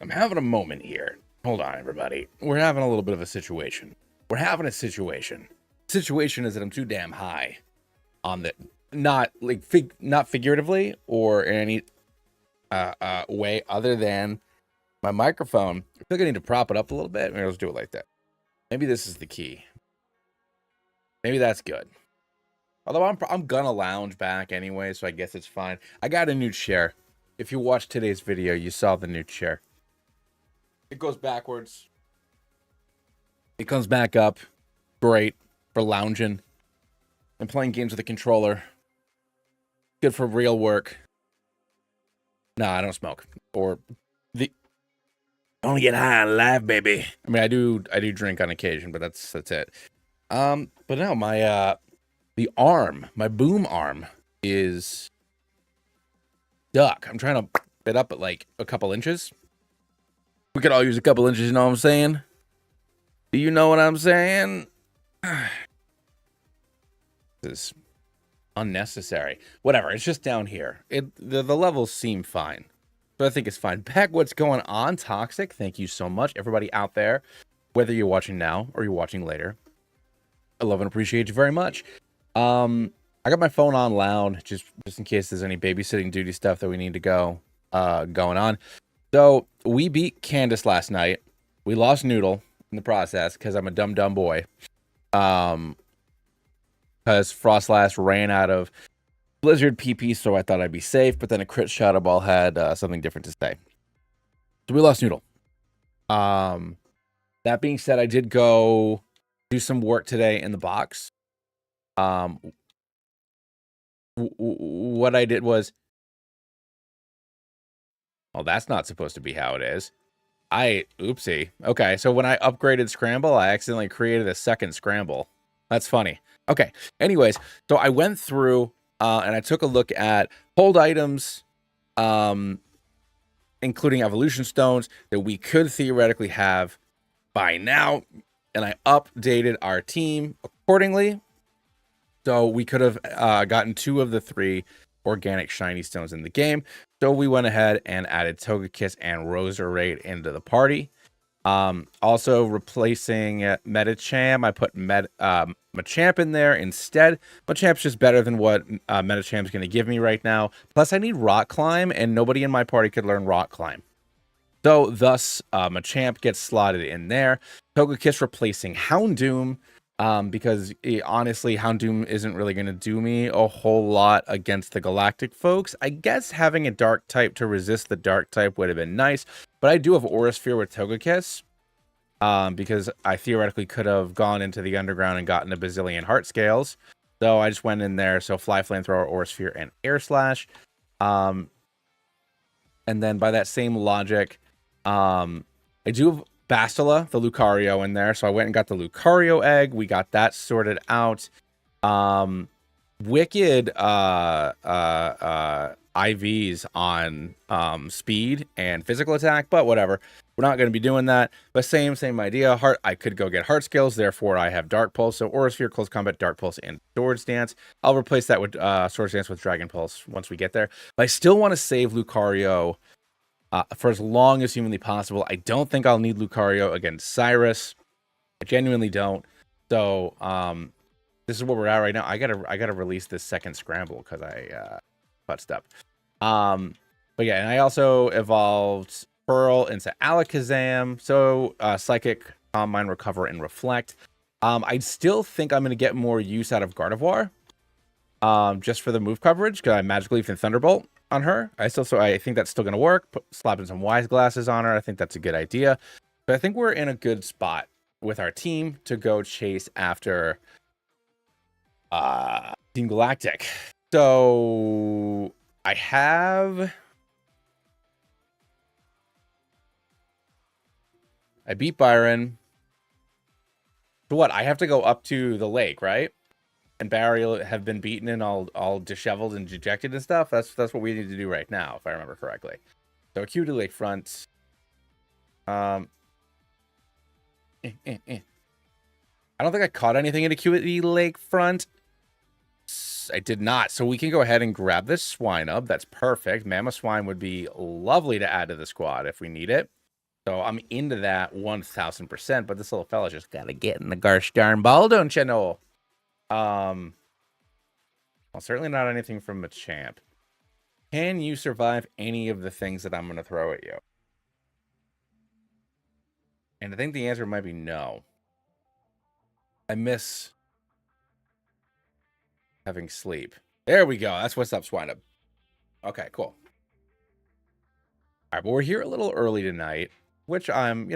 I'm having a moment here. Hold on, everybody. We're having a little bit of a situation. Situation is that I'm too damn high on the not figuratively or in any way other than my microphone. I feel like I need to prop it up a little bit. Maybe let's do it like that. Maybe this is the key. Maybe that's good. Although I'm gonna lounge back anyway, so I guess it's fine. I got a new chair. If you watched today's video, you saw the new chair. It goes backwards. It comes back up. Great for lounging and playing games with a controller. Good for real work. Nah, I don't smoke. Or the only get high on life, baby. I mean, I do drink on occasion, but that's it. But no, my my boom arm is stuck. I'm trying to bit up at like a couple inches. We could all use a couple inches, you know what I'm saying? Do you know what I'm saying? This is unnecessary. Whatever, it's just down here. The levels seem fine. So I think it's fine. Back, what's going on, Toxic? Thank you so much, everybody out there, whether you're watching now or you're watching later. I love and appreciate you very much. I got my phone on loud just in case there's any babysitting duty stuff that we need to go going on. So we beat Candace last night. We lost Noodle in the process because I'm a dumb boy. Because Frostlass ran out of Blizzard PP, so I thought I'd be safe. But then a crit Shadow Ball had something different to say. So we lost Noodle. That being said, I did go do some work today in the box. What I did was, well, that's not supposed to be how it is. Oopsie. Okay, so when I upgraded Scramble, I accidentally created a second Scramble. That's funny. Okay, anyways, so I went through and I took a look at hold items, including evolution stones that we could theoretically have by now, and I updated our team accordingly. So we could have gotten 2 of the 3 organic shiny stones in the game. So we went ahead and added Togekiss and Roserade into the party. Also replacing Medicham, I put Machamp in there instead. Machamp's just better than what Medichamp's going to give me right now. Plus I need Rock Climb, and nobody in my party could learn Rock Climb. So thus Machamp gets slotted in there. Togekiss replacing Houndoom. Because honestly, Houndoom isn't really going to do me a whole lot against the Galactic folks. I guess having a Dark type to resist the Dark type would have been nice, but I do have Aura Sphere with Togekiss, because I theoretically could have gone into the Underground and gotten a bazillion Heart Scales. So I just went in there, so Fly, Flamethrower, Aura Sphere, and Air Slash. And then by that same logic, I do have Bastila, the Lucario in there. So I went and got the Lucario egg. We got that sorted out. Wicked IVs on speed and physical attack, but whatever. We're not going to be doing that. But same idea. I could go get Heart Scales, therefore I have Dark Pulse. So Aura Sphere, Close Combat, Dark Pulse, and Swords Dance. I'll replace that with Swords Dance with Dragon Pulse once we get there. But I still want to save Lucario for as long as humanly possible. I don't think I'll need Lucario against Cyrus. I genuinely don't. So this is where we're at right now. I gotta release this second Scramble because I futzed up. But yeah, and I also evolved Pearl into Alakazam. So Psychic, Calm Mind, Recover, and Reflect. I still think I'm gonna get more use out of Gardevoir. Just for the move coverage, because I Magic Leaf and Thunderbolt on her. I think that's still going to work. Slapping some Wise Glasses on her. I think that's a good idea. But I think we're in a good spot with our team to go chase after Team Galactic. So I beat Byron. So what? I have to go up to the lake, right? And Barry have been beaten and all disheveled and dejected and stuff. That's what we need to do right now, if I remember correctly. So Acuity Lakefront. I don't think I caught anything in Acuity Lakefront. I did not. So we can go ahead and grab this Swinub. That's perfect. Mammoth Swine would be lovely to add to the squad if we need it. So I'm into that 1000%, but this little fella's just gotta get in the gosh darn ball, don't you know? Well, certainly not anything from a champ. Can you survive any of the things that I'm gonna throw at you? And I think the answer might be no. I miss having sleep. There we go. That's what's up, Swineup. Okay, cool. All right, but we're here a little early tonight, which I'm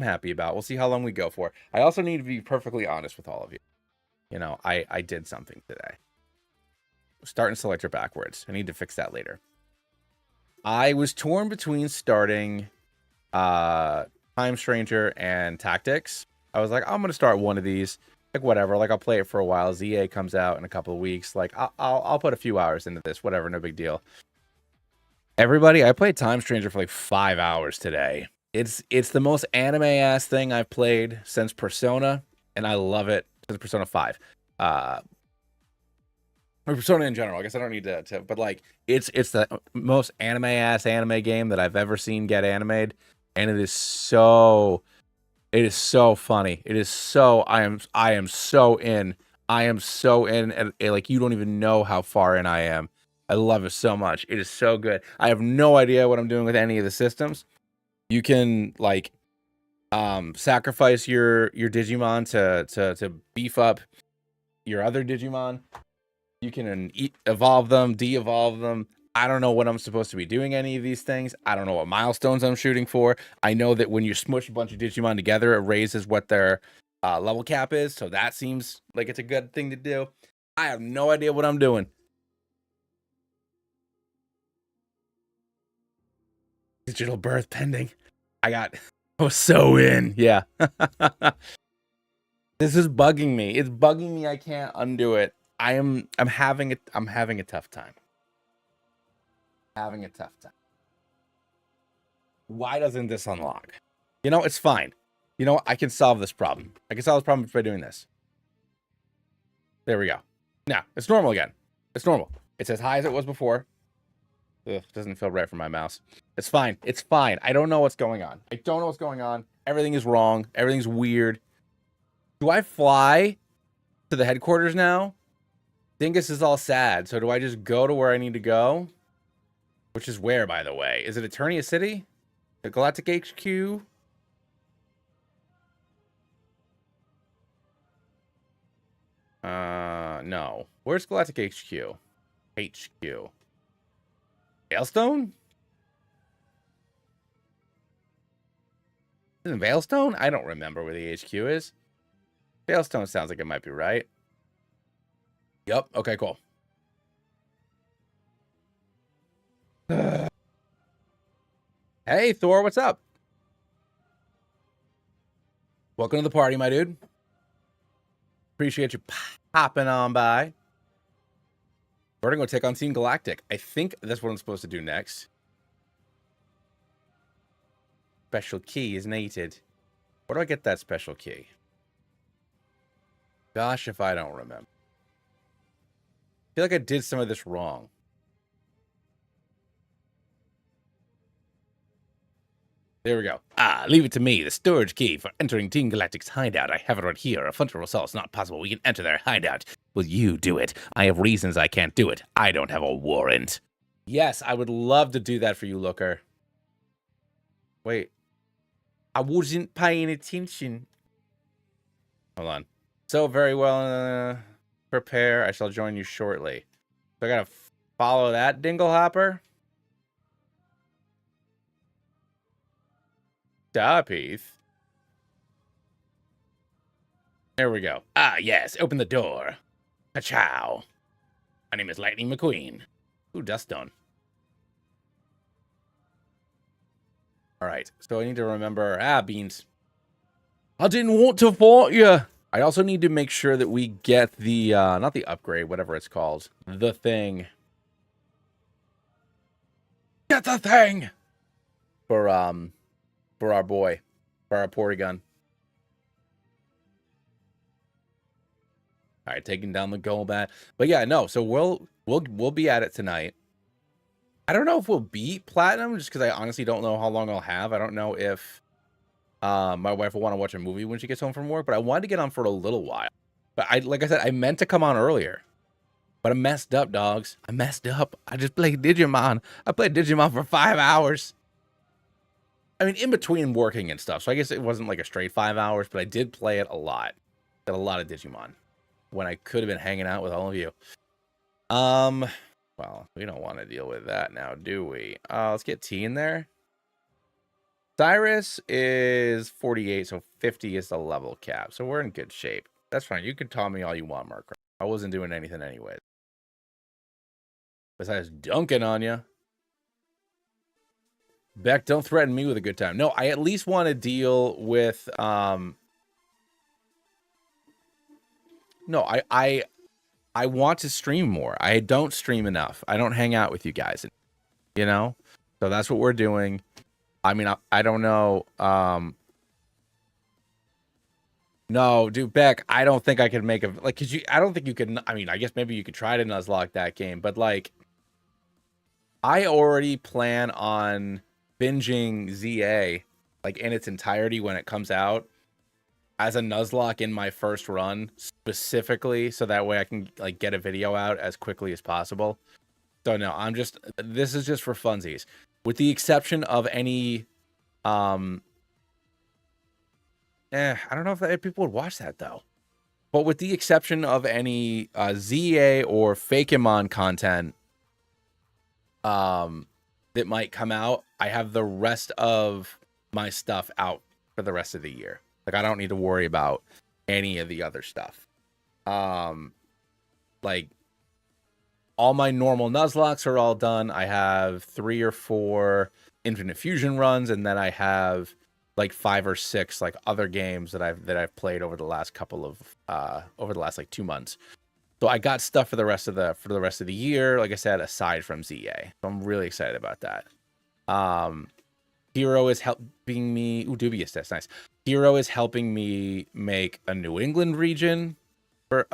happy about. We'll see how long we go for. I also need to be perfectly honest with all of you. I did something today. Start and selector backwards. I need to fix that later. I was torn between starting Time Stranger and Tactics. I was like, I'm gonna start one of these. Like whatever. Like I'll play it for a while. ZA comes out in a couple of weeks. Like I'll put a few hours into this. Whatever, no big deal. Everybody, I played Time Stranger for like 5 hours today. It's the most anime ass thing I've played since Persona, and I love it since Persona 5. Or Persona in general. I guess I don't need to but like it's the most anime ass anime game that I've ever seen get animated, and it is so funny. It is so I am so in. I am so in, and like you don't even know how far in I am. I love it so much. It is so good. I have no idea what I'm doing with any of the systems. You can like sacrifice your Digimon to beef up your other Digimon. You can evolve them, de-evolve them. I don't know what I'm supposed to be doing any of these things. I don't know what milestones I'm shooting for. I know that when you smush a bunch of Digimon together, it raises what their level cap is. So that seems like it's a good thing to do. I have no idea what I'm doing. Digital birth pending. I was so in. Yeah. This is bugging me. It's bugging me. I can't undo it. I'm having a tough time. Having a tough time. Why doesn't this unlock? It's fine. I can solve this problem. I can solve this problem by doing this. There we go. Now, it's normal again. It's normal. It's as high as it was before. Ugh, doesn't feel right for my mouse. It's fine. It's fine. I don't know what's going on. I don't know what's going on. Everything is wrong. Everything's weird. Do I fly to the headquarters now? Dingus is all sad. So do I just go to where I need to go? Which is where, by the way? Is it Eternia City? The Galactic HQ? No. Where's Galactic HQ? HQ. Veilstone? Isn't Veilstone? I don't remember where the HQ is. Veilstone sounds like it might be right. Yep. Okay, cool. Hey, Thor, what's up? Welcome to the party, my dude. Appreciate you popping on by. We're going to go take on Team Galactic. I think that's what I'm supposed to do next. Special key is needed. Where do I get that special key? Gosh, if I don't remember. I feel like I did some of this wrong. There we go. Leave it to me. The storage key for entering Team Galactic's hideout. I have it right here. A frontal assault is not possible. We can enter their hideout. Will you do it? I have reasons I can't do it. I don't have a warrant. Yes, I would love to do that for you, Looker. Wait. I wasn't paying attention. Hold on. So very well. Prepare. I shall join you shortly. So I gotta follow that Dinglehopper. Stop, Heath. There we go. Yes. Open the door. Ka-chow. My name is Lightning McQueen. Ooh, Duststone. All right. So I need to remember. Beans. I didn't want to fight you. I also need to make sure that we get the, not the upgrade, whatever it's called. The thing. Get the thing! For our boy. For our Porygon. All right, taking down the Golbat. But yeah, no, so we'll be at it tonight. I don't know if we'll beat Platinum, just because I honestly don't know how long I'll have. I don't know if My wife will want to watch a movie when she gets home from work, but I wanted to get on for a little while. But like I said, I meant to come on earlier. But I messed up, dogs. I messed up. I just played Digimon. I played Digimon for 5 hours. I mean, in between working and stuff. So I guess it wasn't like a straight 5 hours, but I did play it a lot. Got a lot of Digimon when I could have been hanging out with all of you. Well, we don't want to deal with that now, do we? Let's get T in there. Cyrus is 48, so 50 is the level cap. So we're in good shape. That's fine. You can taunt me all you want, Mark. I wasn't doing anything anyways. Besides dunking on you. Beck, don't threaten me with a good time. No, I at least want to deal with no, I want to stream more. I don't stream enough. I don't hang out with you guys, you know? So that's what we're doing. I mean, I don't know. No, dude, Beck, I don't think I could make a like cuz I don't think you could. I mean, I guess maybe you could try to Nuzlocke that game, but like I already plan on binging ZA like in its entirety when it comes out as a Nuzlocke in my first run specifically, so that way I can like get a video out as quickly as possible. So no, this is just for funsies, with the exception of any I don't know if people would watch that though, but with the exception of any ZA or Fakemon content that might come out, I have the rest of my stuff out for the rest of the year. Like I don't need to worry about any of the other stuff. Like all my normal Nuzlocks are all done. I have 3 or 4 Infinite Fusion runs, and then I have like 5 or 6 like other games that I've played over the last couple of over the last like 2 months. So I got stuff for the rest of the year, like I said, aside from ZA. So I'm really excited about that. Hero is helping me. Ooh, Dubious, that's nice. Hero is helping me make a New England region for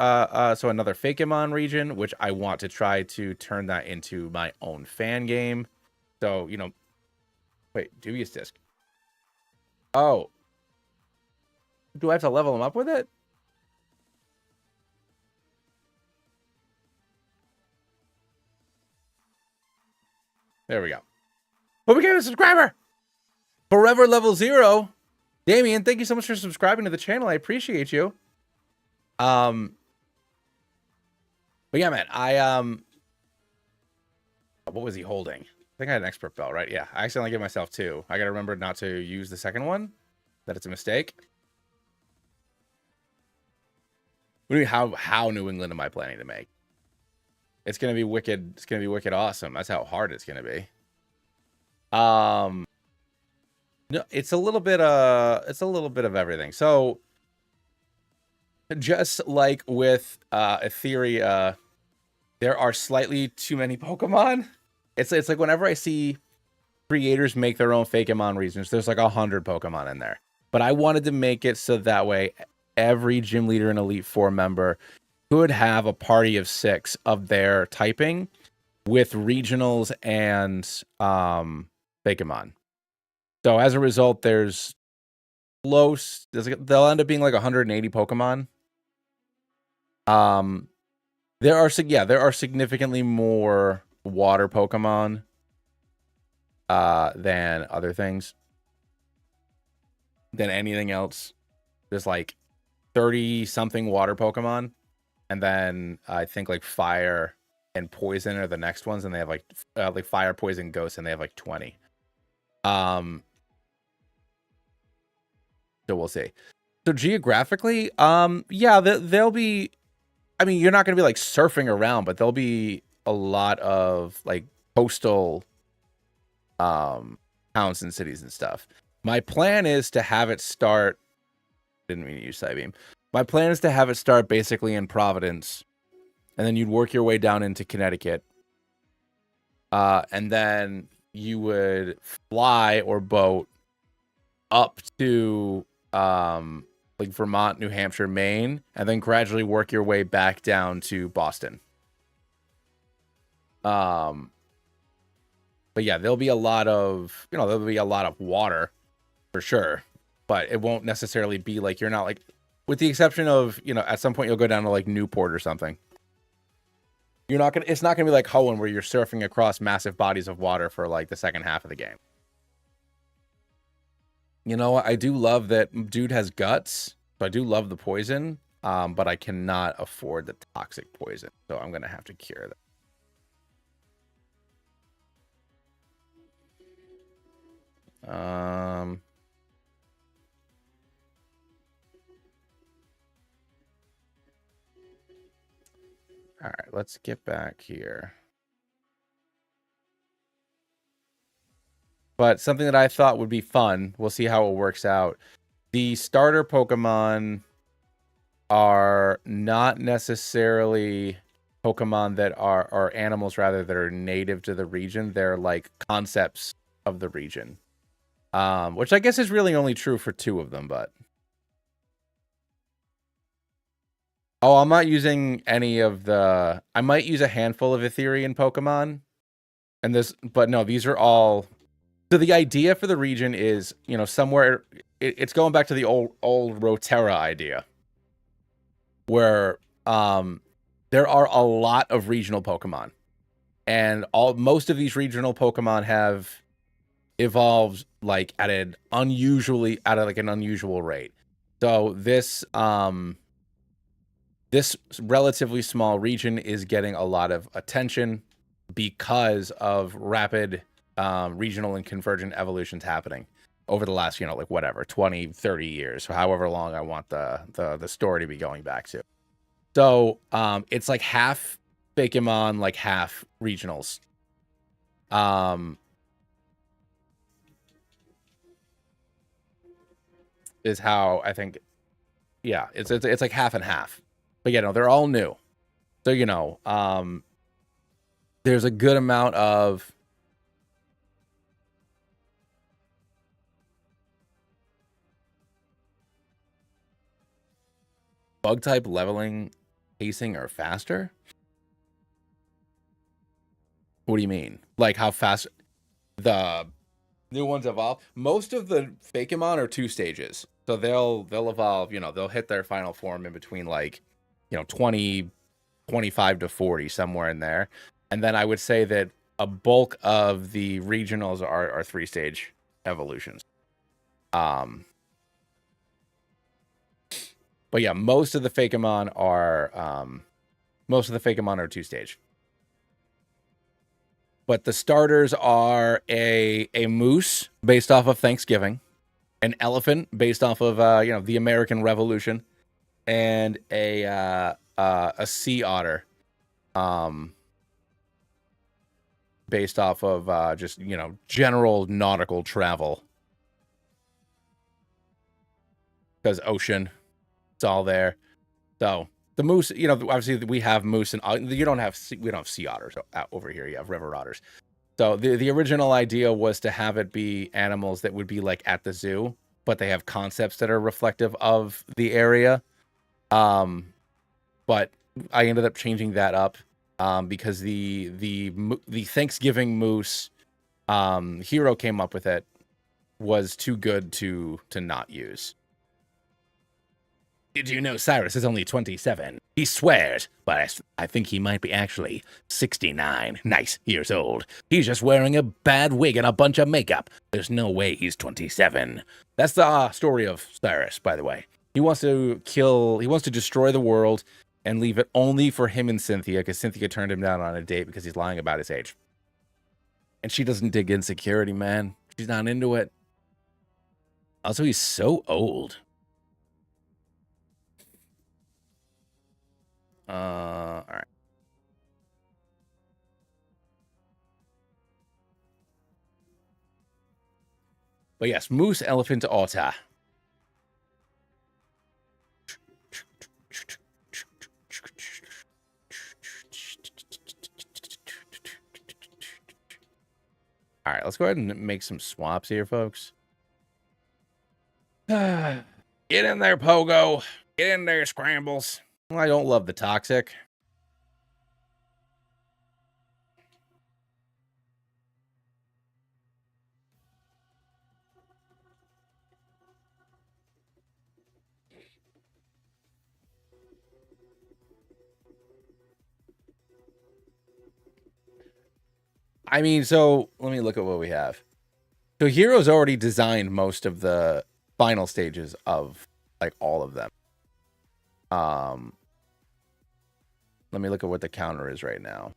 so another Fakemon region, which I want to try to turn that into my own fan game. So, you know, wait, Dubious Disc. Oh. Do I have to level him up with it? There we go. But we became a subscriber. Forever Level 0. Damien, thank you so much for subscribing to the channel. I appreciate you. But yeah, man, what was he holding? I think I had an expert belt, right? Yeah, I accidentally gave myself 2. I gotta remember not to use the second one. That it's a mistake. What do you mean, how New England am I planning to make? It's gonna be wicked. It's gonna be wicked awesome. That's how hard it's gonna be. No, it's a little bit of everything. So just like with Etheria, there are slightly too many Pokemon. It's like whenever I see creators make their own Fakemon regions, there's like 100 Pokemon in there. But I wanted to make it so that way every gym leader and Elite Four member could have a party of 6 of their typing with regionals and Fakemon. So as a result, they'll end up being like 180 Pokemon. There are significantly more water Pokemon than other things, than anything else. There's like 30 something water Pokemon, and then I think like fire and poison are the next ones, and they have like fire, poison, ghost, and they have like 20. So we'll see. So geographically, yeah, they'll be. I mean, you're not going to be like surfing around, but there'll be a lot of like coastal towns and cities and stuff. My plan is to have it start. Didn't mean to use Psybeam. My plan is to have it start basically in Providence, and then you'd work your way down into Connecticut, and then you would fly or boat up to like Vermont, New Hampshire, Maine, and then gradually work your way back down to Boston. But yeah, there'll be a lot of water for sure. but it won't necessarily be like you're not like, with the exception of, you know, at some point you'll go down to like Newport or something. You're not gonna. It's not gonna be like Hoenn where you're surfing across massive bodies of water for like the second half of the game. You know, I do love that dude has guts, so I do love the poison, but I cannot afford the toxic poison, so I'm gonna have to cure that. All right, let's get back here. But something that I thought would be fun, we'll see how it works out. The starter Pokemon are not necessarily Pokemon that are animals, rather, that are native to the region. They're like concepts of the region. Which I guess is really only true for 2 of them, but... Oh, I'm not using any of the... I might use a handful of Etherean Pokemon. And this... But no, these are all... So the idea for the region is, you know, somewhere... It's going back to the old Rotera idea. Where there are a lot of regional Pokemon. And most of these regional Pokemon have evolved like at an unusual rate. So this this relatively small region is getting a lot of attention because of rapid regional and convergent evolutions happening over the last, you know, like whatever, 20, 30 years, however long I want the story to be going back to. So it's like half Pokemon, like half regionals. Is how I think, yeah, it's like half and half. But yeah, no, they're all new. So, you know, there's a good amount of bug type leveling, pacing are faster. What do you mean? Like how fast the new ones evolve? Most of the Pokemon are 2 stages. So they'll evolve, you know, they'll hit their final form in between like, you know, 25 to 40, somewhere in there. And then I would say that a bulk of the regionals are 3-stage evolutions. But yeah, most of the Pokemon are 2-stage. But the starters are a moose based off of Thanksgiving, an elephant based off of you know, the American Revolution, and a sea otter based off of just, you know, general nautical travel. Because ocean, it's all there. So the moose, you know, obviously we have moose, and we don't have sea otters over here. You have river otters. So the original idea was to have it be animals that would be like at the zoo, but they have concepts that are reflective of the area. But I ended up changing that up because the Thanksgiving moose Hero came up with it was too good to not use. Did you know Cyrus is only 27? He swears, but I think he might be actually 69 nice years old. He's just wearing a bad wig and a bunch of makeup. There's no way he's 27. That's the story of Cyrus, by the way. He wants to destroy the world and leave it only for him and Cynthia, because Cynthia turned him down on a date because he's lying about his age. And she doesn't dig insecurity, man. She's not into it. Also, he's so old. All right. But yes, moose, elephant, otter. All right, let's go ahead and make some swaps here, folks. Get in there, Pogo. Get in there, Scrambles. Well, I don't love the toxic. I mean, so let me look at what we have. So Hero's already designed most of the final stages of like all of them. Let me look at what the counter is right now.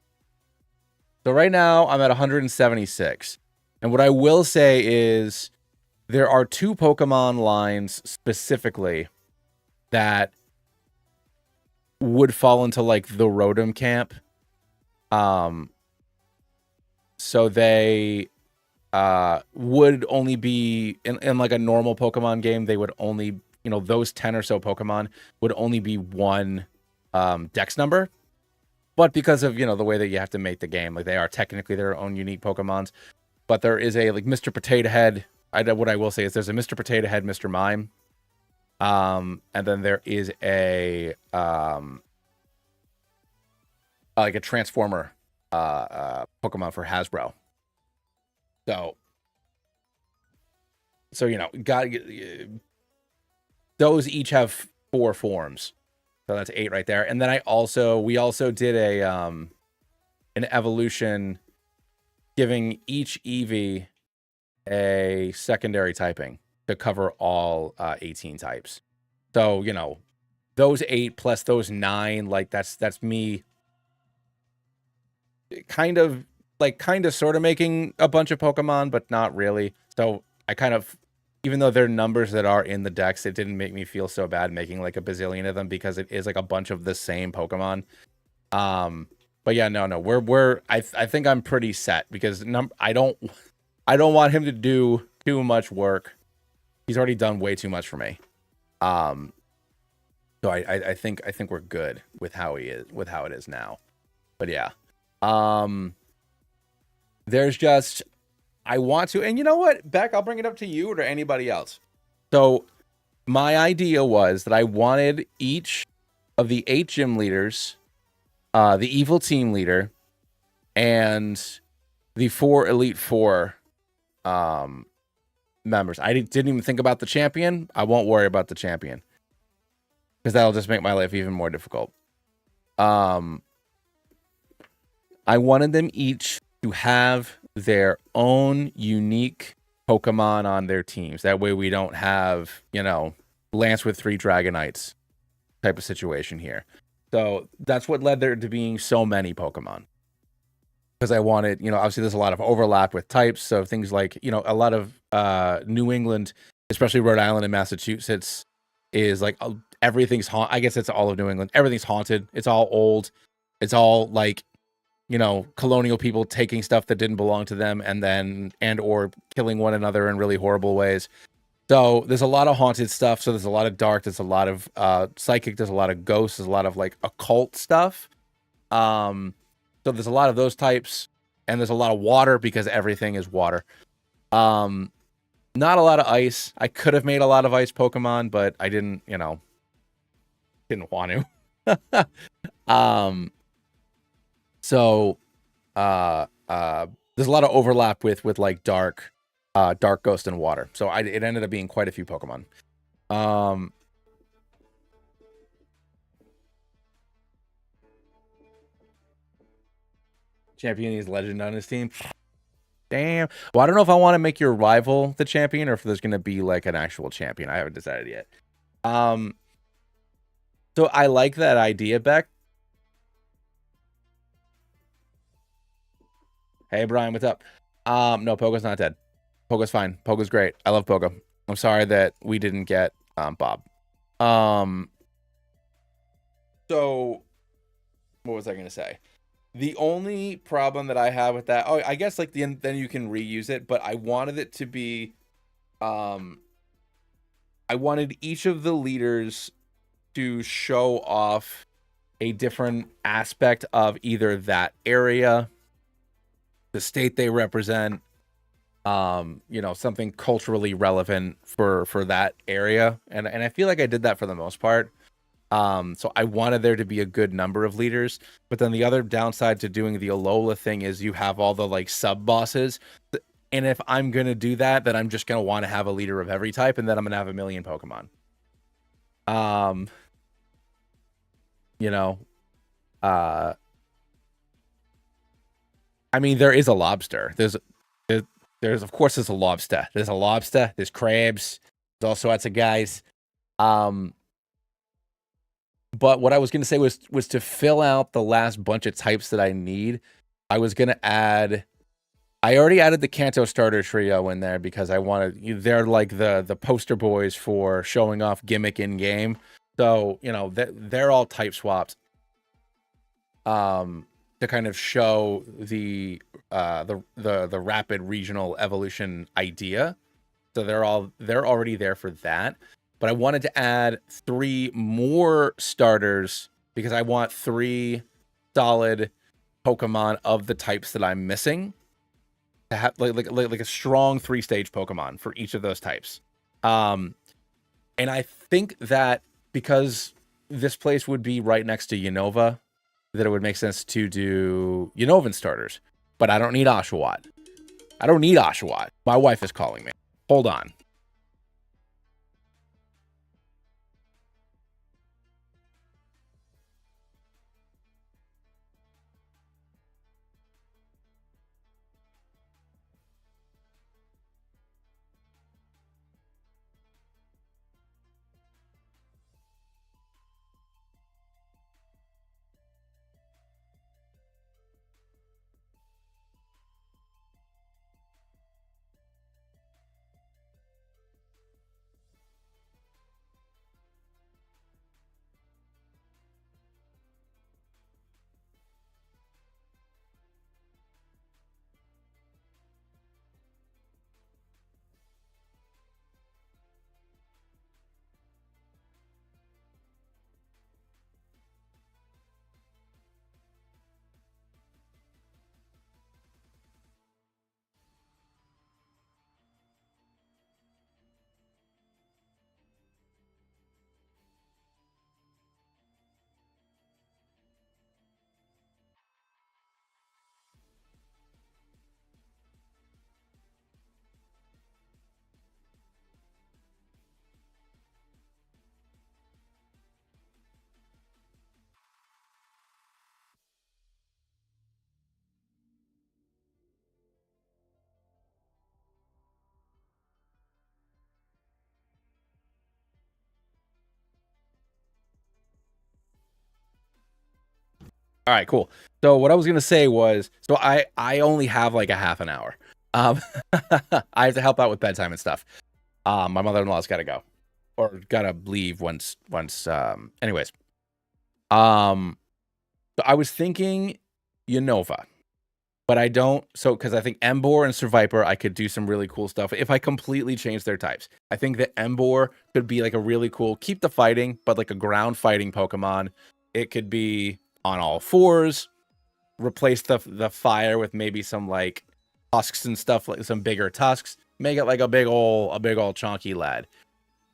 So right now I'm at 176. And what I will say is there are 2 Pokemon lines specifically that would fall into like the Rotom camp. So they would only be in like a normal Pokemon game, they would only, you know, those 10 or so Pokemon would only be one dex number. But because of, you know, the way that you have to make the game, like they are technically their own unique Pokemons. But there is a like Mr. Potato Head. What I will say is there's a Mr. Potato Head, Mr. Mime. And then there is a like a Transformer Pokemon for Hasbro. So you know, those each have 4 forms. So that's 8 right there. And then we also did a an evolution giving each Eevee a secondary typing to cover all 18 types. So, you know, those 8 plus those 9, like that's me kind of sort of making a bunch of Pokemon, but not really. So I kind of, even though they're numbers that are in the decks, it didn't make me feel so bad making like a bazillion of them because it is like a bunch of the same Pokemon. But yeah, no, I think I'm pretty set because I don't want him to do too much work. He's already done way too much for me. So I think we're good with how he is, with how it is now. But yeah. There's just, I want to, and you know what, Beck, I'll bring it up to you or to anybody else. So my idea was that I wanted each of the 8 gym leaders, the evil team leader, and the 4 Elite Four members. I didn't even think about the champion. I won't worry about the champion because that'll just make my life even more difficult. I wanted them each to have their own unique Pokemon on their teams. That way we don't have, you know, Lance with 3 Dragonites type of situation here. So that's what led there to being so many Pokemon. Because I wanted, you know, obviously there's a lot of overlap with types. So things like, you know, a lot of New England, especially Rhode Island and Massachusetts, is like everything's haunted. I guess it's all of New England. Everything's haunted. It's all old. It's all like, you know, colonial people taking stuff that didn't belong to them and or killing one another in really horrible ways. So there's a lot of haunted stuff. So there's a lot of dark. There's a lot of psychic. There's a lot of ghosts. There's a lot of like occult stuff. So there's a lot of those types, and there's a lot of water because everything is water. Not a lot of ice. I could have made a lot of ice Pokemon, but I didn't, you know, didn't want to. So there's a lot of overlap with like dark ghost and water. So it ended up being quite a few Pokemon. Champion is legend on his team. Damn. Well, I don't know if I want to make your rival the champion or if there's going to be like an actual champion. I haven't decided yet. So I like that idea, Beck. Hey, Brian, what's up? No, Pogo's not dead. Pogo's fine. Pogo's great. I love Pogo. I'm sorry that we didn't get Bob. So what was I going to say? The only problem that I have with that, oh, I guess like then you can reuse it, but I wanted it to be, I wanted each of the leaders to show off a different aspect of either that area, the state they represent, you know, something culturally relevant for that area. And I feel like I did that for the most part. So I wanted there to be a good number of leaders, but then the other downside to doing the Alola thing is you have all the like sub bosses. And if I'm going to do that, then I'm just going to want to have a leader of every type. And then I'm going to have a million Pokemon. You know, I mean, there is a lobster. There's of course there's a lobster. There's a lobster. There's crabs. There's all sorts of guys. But what I was gonna say was to fill out the last bunch of types that I need. I was gonna add. I already added the Kanto starter trio in there because I wanted. They're like the poster boys for showing off gimmick in game. So they're all type swapped. To kind of show the rapid regional evolution idea. So they're already there for that. But I wanted to add 3 more starters because I want 3 solid Pokemon of the types that I'm missing to have like a strong 3-stage Pokemon for each of those types. And I think that because this place would be right next to Unova, that it would make sense to do Unovan starters. But I don't need Oshawott. I don't need Oshawott. My wife is calling me. Hold on. All right, cool. So what I was gonna say was, so I only have like a half an hour. Um, I have to help out with bedtime and stuff. My mother-in-law's got to go, or gotta leave once. Anyways, so I was thinking Unova, but I don't. So because I think Emboar and Survivor, I could do some really cool stuff if I completely change their types. I think that Emboar could be like a really cool, keep the fighting, but like a ground fighting Pokemon. It could be on all fours, replace the fire with maybe some like tusks and stuff, like some bigger tusks, make it like a big old chunky lad.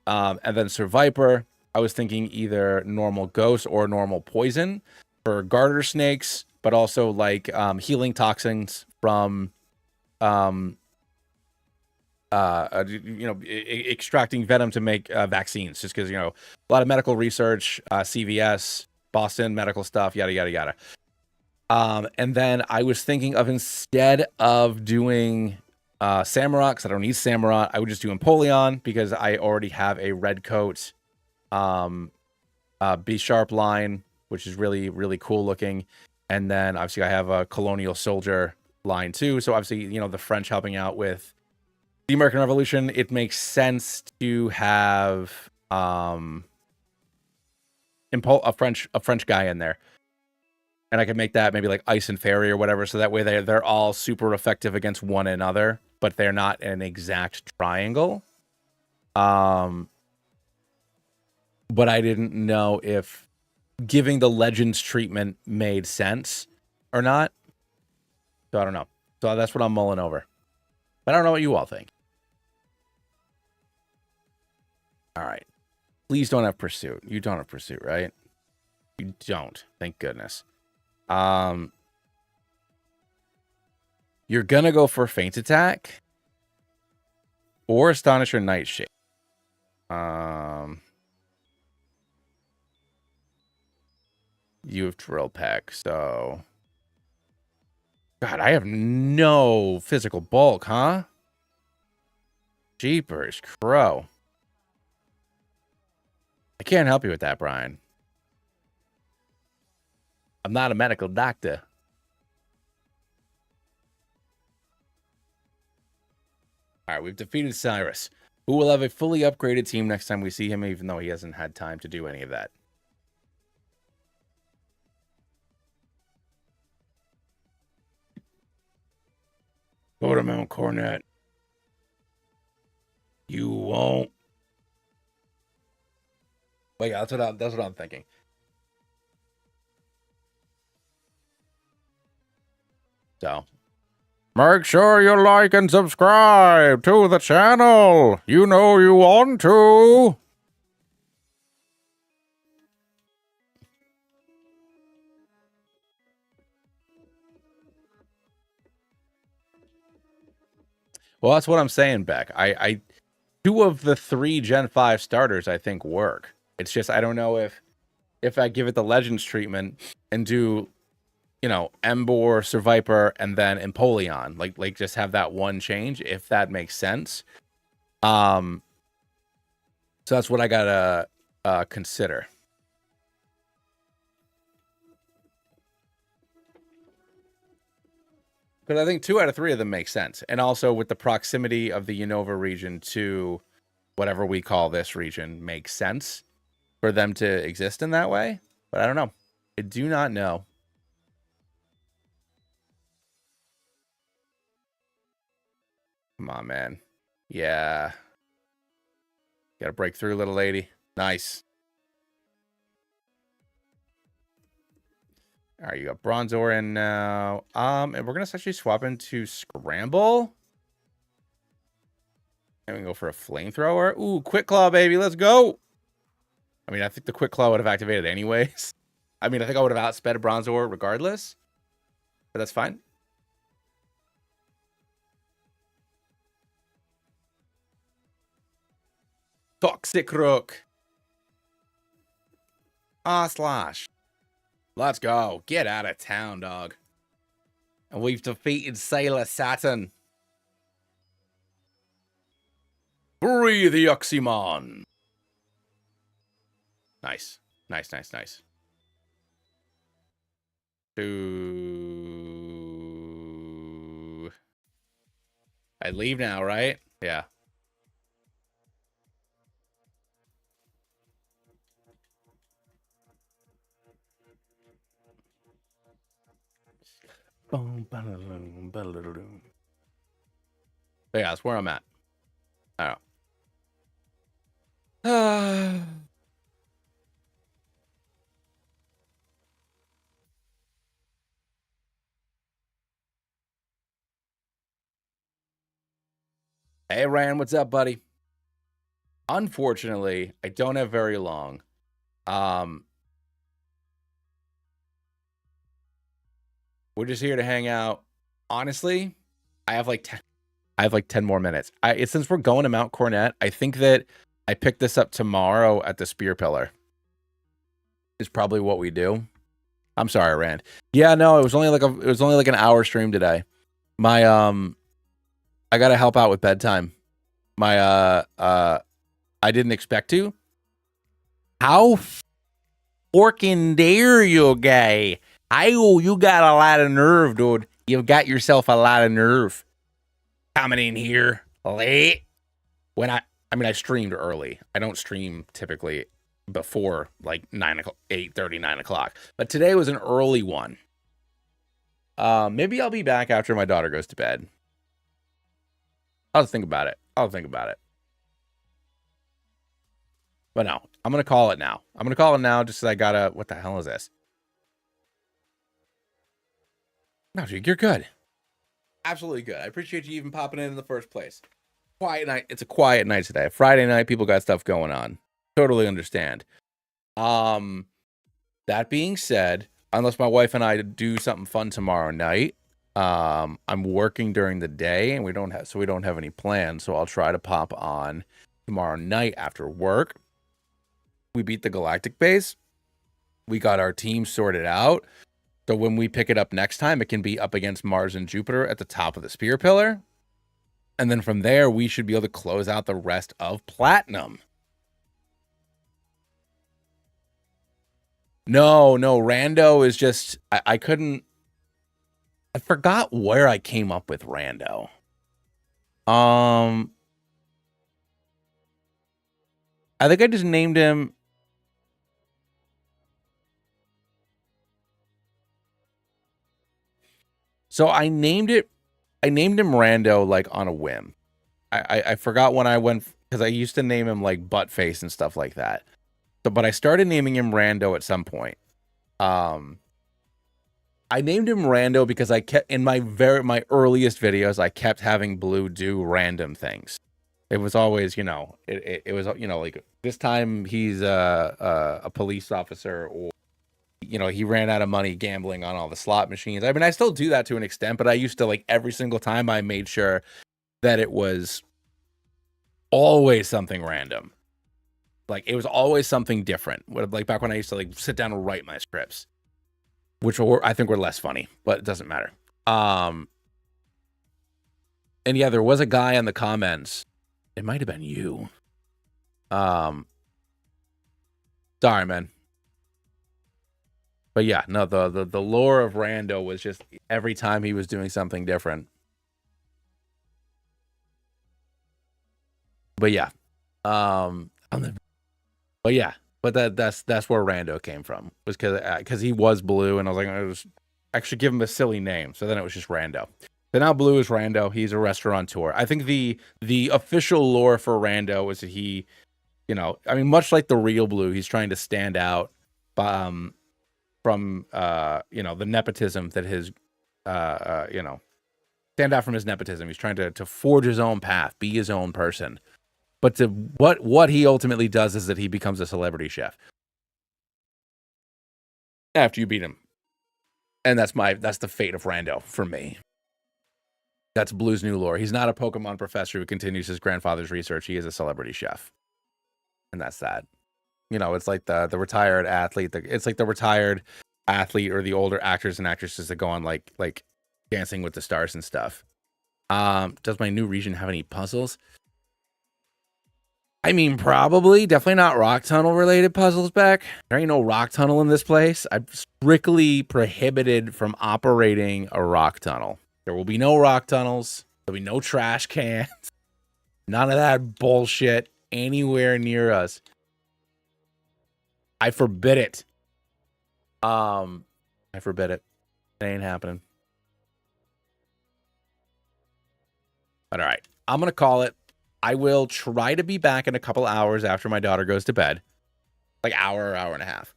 And then Survivor, I was thinking either normal ghost or normal poison for garter snakes, but also like healing toxins from extracting venom to make vaccines, just because a lot of medical research, CVS, Boston medical stuff, yada yada yada. And then I was thinking of, instead of doing Samurott, because I don't need Samurott, I would just do Empoleon because I already have a red coat B Sharp line, which is really, really cool looking. And then obviously I have a Colonial Soldier line too. So obviously, the French helping out with the American Revolution, it makes sense to have a French guy in there. And I can make that maybe like Ice and Fairy or whatever, so that way they're all super effective against one another, but they're not an exact triangle. But I didn't know if giving the Legends treatment made sense or not. So I don't know. So that's what I'm mulling over. But I don't know what you all think. All right. Please don't have Pursuit. You don't have Pursuit, right? You don't. Thank goodness. You're gonna go for Feint Attack or Astonish or Nightshade. You have Drill Peck, so God, I have no physical bulk, huh? Jeepers, crow. I can't help you with that, Brian. I'm not a medical doctor. All right, we've defeated Cyrus, who will have a fully upgraded team next time we see him, even though he hasn't had time to do any of that. Go to Mount Cornet. You won't. But yeah, that's what I'm thinking. So, make sure you like and subscribe to the channel. You know you want to. Well, that's what I'm saying, Beck. I 2 of the 3 Gen 5 starters I think work. It's just I don't know if I give it the Legends treatment and do, you know, Emboar, Survivor, and then Empoleon, like just have that one change, if that makes sense. So that's what I gotta consider. Because I think 2 out of 3 of them make sense, and also with the proximity of the Unova region to whatever we call this region makes sense for them to exist in that way. But I don't know. I do not know. Come on, man. Yeah. Got to break through, little lady. Nice. All right, you got Bronzor in now. And we're going to actually swap into Scramble. And we can go for a Flamethrower. Ooh, Quick Claw, baby. Let's go. I mean, I think the Quick Claw would have activated anyways. I mean, I think I would have outsped Bronzor regardless. But that's fine. Toxic Rook. Slash. Let's go. Get out of town, dog. And we've defeated Sailor Saturn. Breathe the Oxymon. Nice. Nice, nice, nice. I leave now, right? Yeah. But yeah, that's where I'm at. I don't know. Hey, Ryan, what's up, buddy? Unfortunately, I don't have very long. We're just here to hang out. Honestly, I have like 10 more minutes. Since we're going to Mount Cornet, I think that I pick this up tomorrow at the Spear Pillar. Is probably what we do. I'm sorry, Rand. Yeah, no, it was only like an hour stream today. My I gotta help out with bedtime. My I didn't expect to. How forking dare you, guy? You got a lot of nerve, dude. You've got yourself a lot of nerve. Coming in here late. When I mean, I streamed early. I don't stream typically before like 9 o'clock, 8:30, 9 o'clock. But today was an early one. Maybe I'll be back after my daughter goes to bed. I'll think about it. But no, I'm going to call it now. Just because I gotta, what the hell is this? No, dude, you're good. Absolutely good. I appreciate you even popping in the first place. Quiet night. It's a quiet night today. Friday night, people got stuff going on. Totally understand. That being said, unless my wife and I do something fun tomorrow night, I'm working during the day and we don't have any plans. So I'll try to pop on tomorrow night after work. We beat the Galactic base. We got our team sorted out. So when we pick it up next time, it can be up against Mars and Jupiter at the top of the Spear Pillar. And then from there, we should be able to close out the rest of Platinum. No, Rando is just... I couldn't... I forgot where I came up with Rando. I think I just named him... So I named him Rando like on a whim. I forgot when I went, because I used to name him like Buttface and stuff like that. So, but I started naming him Rando at some point. I named him Rando because I kept in my earliest videos, I kept having Blue do random things. It was always, it was, like this time he's a police officer, or he ran out of money gambling on all the slot machines. I mean, I still do that to an extent, but I used to, like, every single time I made sure that it was always something random. Like, it was always something different. Like, back when I used to, like, sit down and write my scripts, which I think were less funny, but it doesn't matter. And yeah, there was a guy in the comments. It might have been you. Sorry, man. But yeah, no, the lore of Rando was just every time he was doing something different. But yeah, but that's where Rando came from, was because he was Blue, and I was like, I should give him a silly name. So then it was just Rando. But now Blue is Rando. He's a restaurateur. I think the official lore for Rando is that he, I mean, much like the real Blue, he's trying to stand out. From the nepotism that his stand out from his nepotism. He's trying to forge his own path, be his own person. But what he ultimately does is that he becomes a celebrity chef after you beat him. And that's the fate of Rando for me. That's Blue's new lore. He's not a Pokemon professor who continues his grandfather's research. He is a celebrity chef. And that's that. It's like the retired athlete. It's like the retired athlete or the older actors and actresses that go on like Dancing with the Stars and stuff. Does my new region have any puzzles? I mean, probably. Definitely not rock tunnel related puzzles back. There ain't no rock tunnel in this place. I'm strictly prohibited from operating a rock tunnel. There will be no rock tunnels. There'll be no trash cans. None of that bullshit anywhere near us. I forbid it. I forbid it. It ain't happening. But all right, I'm gonna call it. I will try to be back in a couple hours after my daughter goes to bed, like hour and a half.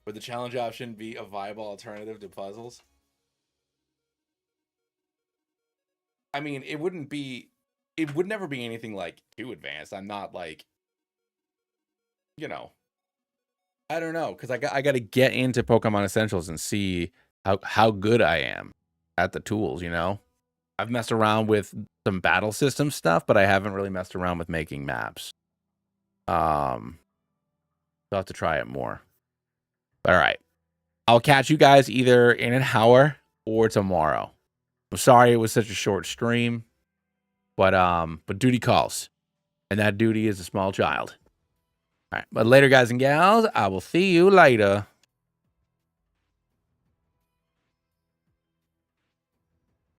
Would the challenge option be a viable alternative to puzzles? I mean, it wouldn't be. It would never be anything like too advanced. I'm not like. I don't know, because I got to get into Pokemon Essentials and see how good I am at the tools. I've messed around with some battle system stuff, but I haven't really messed around with making maps. I'll have to try it more. But all right, I'll catch you guys either in an hour or tomorrow. I'm sorry it was such a short stream, but duty calls, and that duty is a small child. All right, but later, guys and gals, I will see you later.